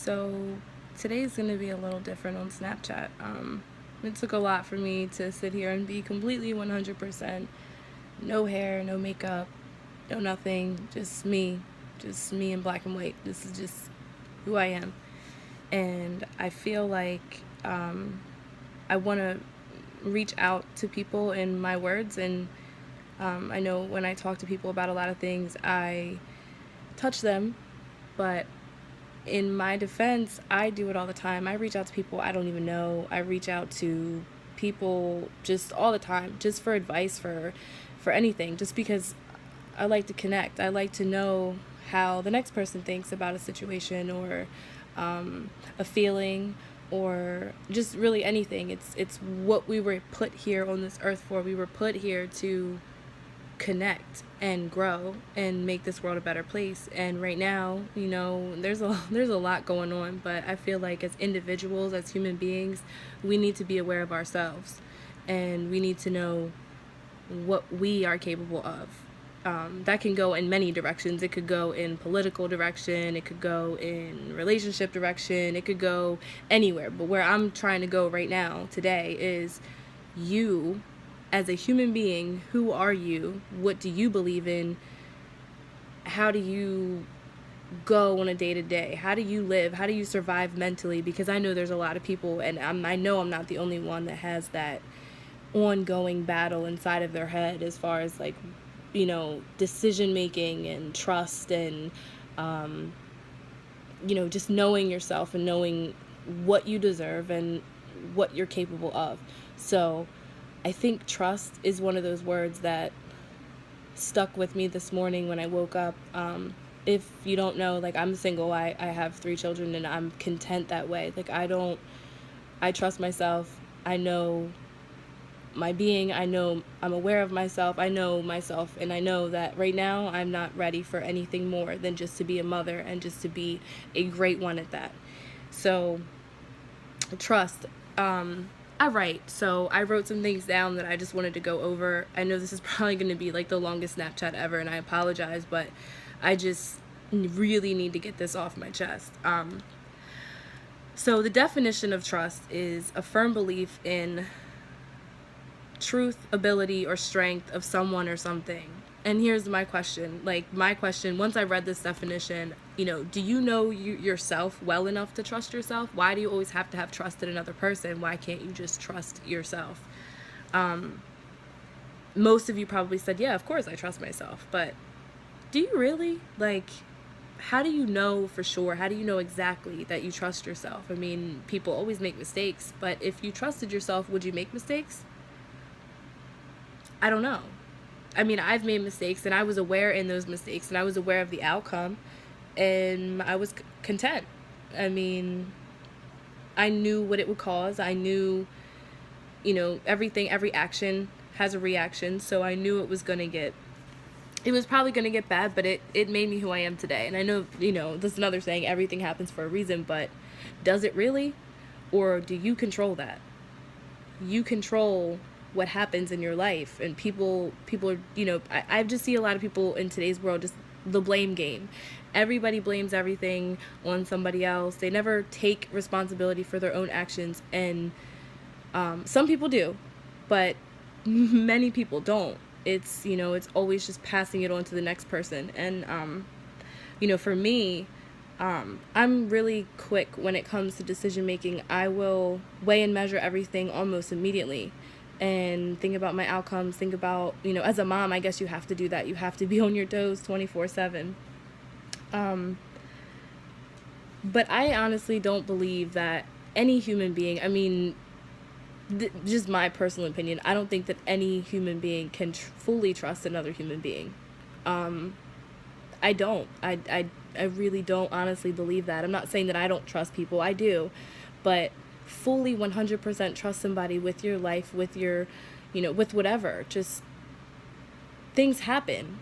So today's going to be a little different on Snapchat. It took a lot for me to sit here and be completely 100% no hair, no makeup, no nothing, just me in black and white. This is just who I am. And I feel like I want to reach out to people in my words. And I know when I talk to people about a lot of things, I touch them, but in my defense, I do it all the time. I reach out to people I don't even know. I reach out to people just all the time, just for advice, for anything, just because I like to connect. I like to know how the next person thinks about a situation or a feeling or just really anything. It's what we were put here on this earth for. We were put here to connect and grow and make this world a better place. And right now, there's a lot going on, but I feel like as individuals, as human beings, we need to be aware of ourselves, and we need to know what we are capable of. That can go in many directions. It could go in political direction, it could go in relationship direction, it could go anywhere. But where I'm trying to go right now today is you as a human being. Who are you? What do you believe in? How do you go on a day to day? How do you live? How do you survive mentally? Because I know there's a lot of people, and I know I'm not the only one that has that ongoing battle inside of their head as far as like, decision making and trust and, just knowing yourself and knowing what you deserve and what you're capable of. So I think trust is one of those words that stuck with me this morning when I woke up. If you don't know, like, I'm single, I have 3 children, and I'm content that way. Like, I trust myself. I know my being. I know I'm aware of myself. I know myself, and I know that right now I'm not ready for anything more than just to be a mother and just to be a great one at that. So, trust. I write, so I wrote some things down that I just wanted to go over. I know this is probably going to be like the longest Snapchat ever, and I apologize, but I just really need to get this off my chest. So the definition of trust is a firm belief in truth, ability, or strength of someone or something. And here's my question. Once I read this definition, do you know yourself well enough to trust yourself? Why do you always have to have trust in another person? Why can't you just trust yourself? Most of you probably said, yeah, of course I trust myself. But do you really? Like, how do you know for sure? How do you know exactly that you trust yourself? I mean, people always make mistakes, but if you trusted yourself, would you make mistakes? I don't know. I mean, I've made mistakes, and I was aware in those mistakes, and I was aware of the outcome, and I was content. I mean, I knew what it would cause. I knew, everything, every action has a reaction, so I knew it was probably going to get bad, but it made me who I am today. And I know, there's another saying, everything happens for a reason, but does it really? Or do you control that? You control what happens in your life. And people are, I just see a lot of people in today's world, just the blame game. Everybody blames everything on somebody else. They never take responsibility for their own actions. And some people do, but many people don't. It's, it's always just passing it on to the next person. And, for me, I'm really quick when it comes to decision making. I will weigh and measure everything almost immediately and think about my outcomes, think about, as a mom, I guess you have to do that. You have to be on your toes 24/7. But I honestly don't believe that any human being, I mean, just my personal opinion, I don't think that any human being can fully trust another human being. I don't. I really don't honestly believe that. I'm not saying that I don't trust people. I do. But fully 100% trust somebody with your life, with your, with whatever. Just things happen.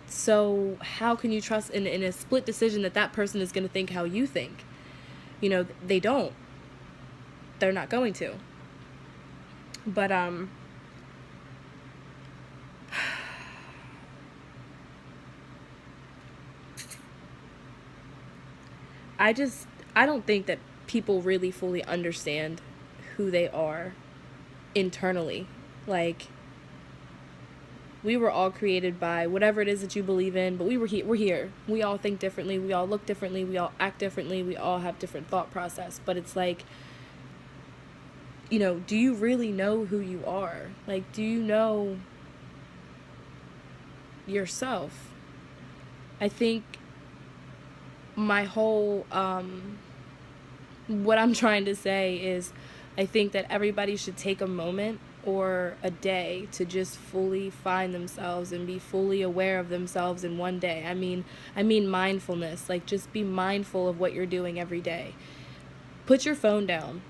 So how can you trust in a split decision that person is going to think how you think? They don't. They're not going to. But I don't think that people really fully understand who they are internally. Like, we were all created by whatever it is that you believe in, but we're here. We all think differently, we all look differently, we all act differently, we all have different thought process. But it's like, do you really know who you are? Like, do you know yourself? I think my whole what I'm trying to say is, I think that everybody should take a moment or a day to just fully find themselves and be fully aware of themselves in one day. I mean mindfulness. Like, just be mindful of what you're doing every day. Put your phone down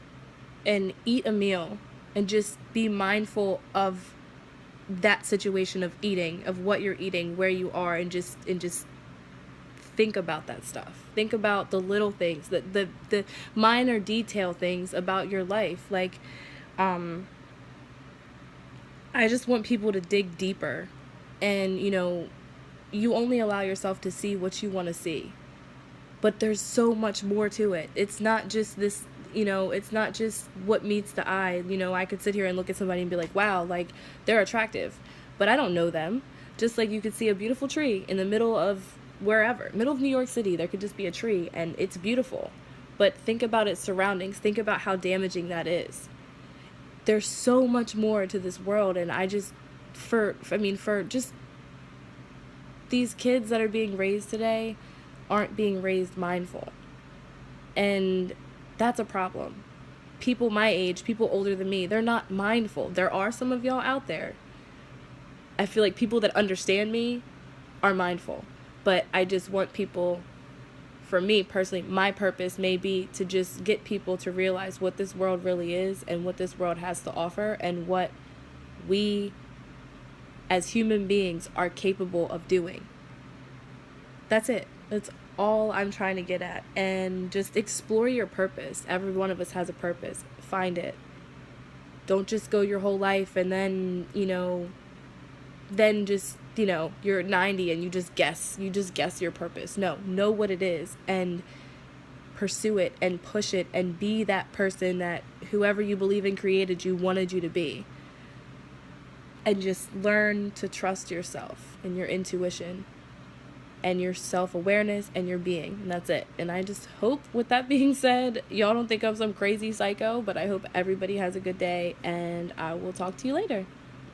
and eat a meal and just be mindful of that situation of eating, of what you're eating, where you are, and just think about that stuff. Think about the little things, the minor detail things about your life. Like, I just want people to dig deeper. And, you only allow yourself to see what you want to see. But there's so much more to it. It's not just this, it's not just what meets the eye. I could sit here and look at somebody and be like, wow, like, they're attractive. But I don't know them. Just like you could see a beautiful tree in the middle of wherever, middle of New York City, there could just be a tree and it's beautiful. But think about its surroundings. Think about how damaging that is. There's so much more to this world, and I just, for just these kids that are being raised today aren't being raised mindful. And that's a problem. People my age, people older than me, they're not mindful. There are some of y'all out there. I feel like people that understand me are mindful. But I just want people, for me personally, my purpose may be to just get people to realize what this world really is and what this world has to offer and what we as human beings are capable of doing. That's it. That's all I'm trying to get at. And just explore your purpose. Every one of us has a purpose. Find it. Don't just go your whole life and then, you're 90 and you just guess your purpose. No, know what it is and pursue it and push it and be that person that whoever you believe in created you, wanted you to be. And just learn to trust yourself and your intuition and your self-awareness and your being. And that's it. And I just hope, with that being said, y'all don't think I'm some crazy psycho, but I hope everybody has a good day, and I will talk to you later.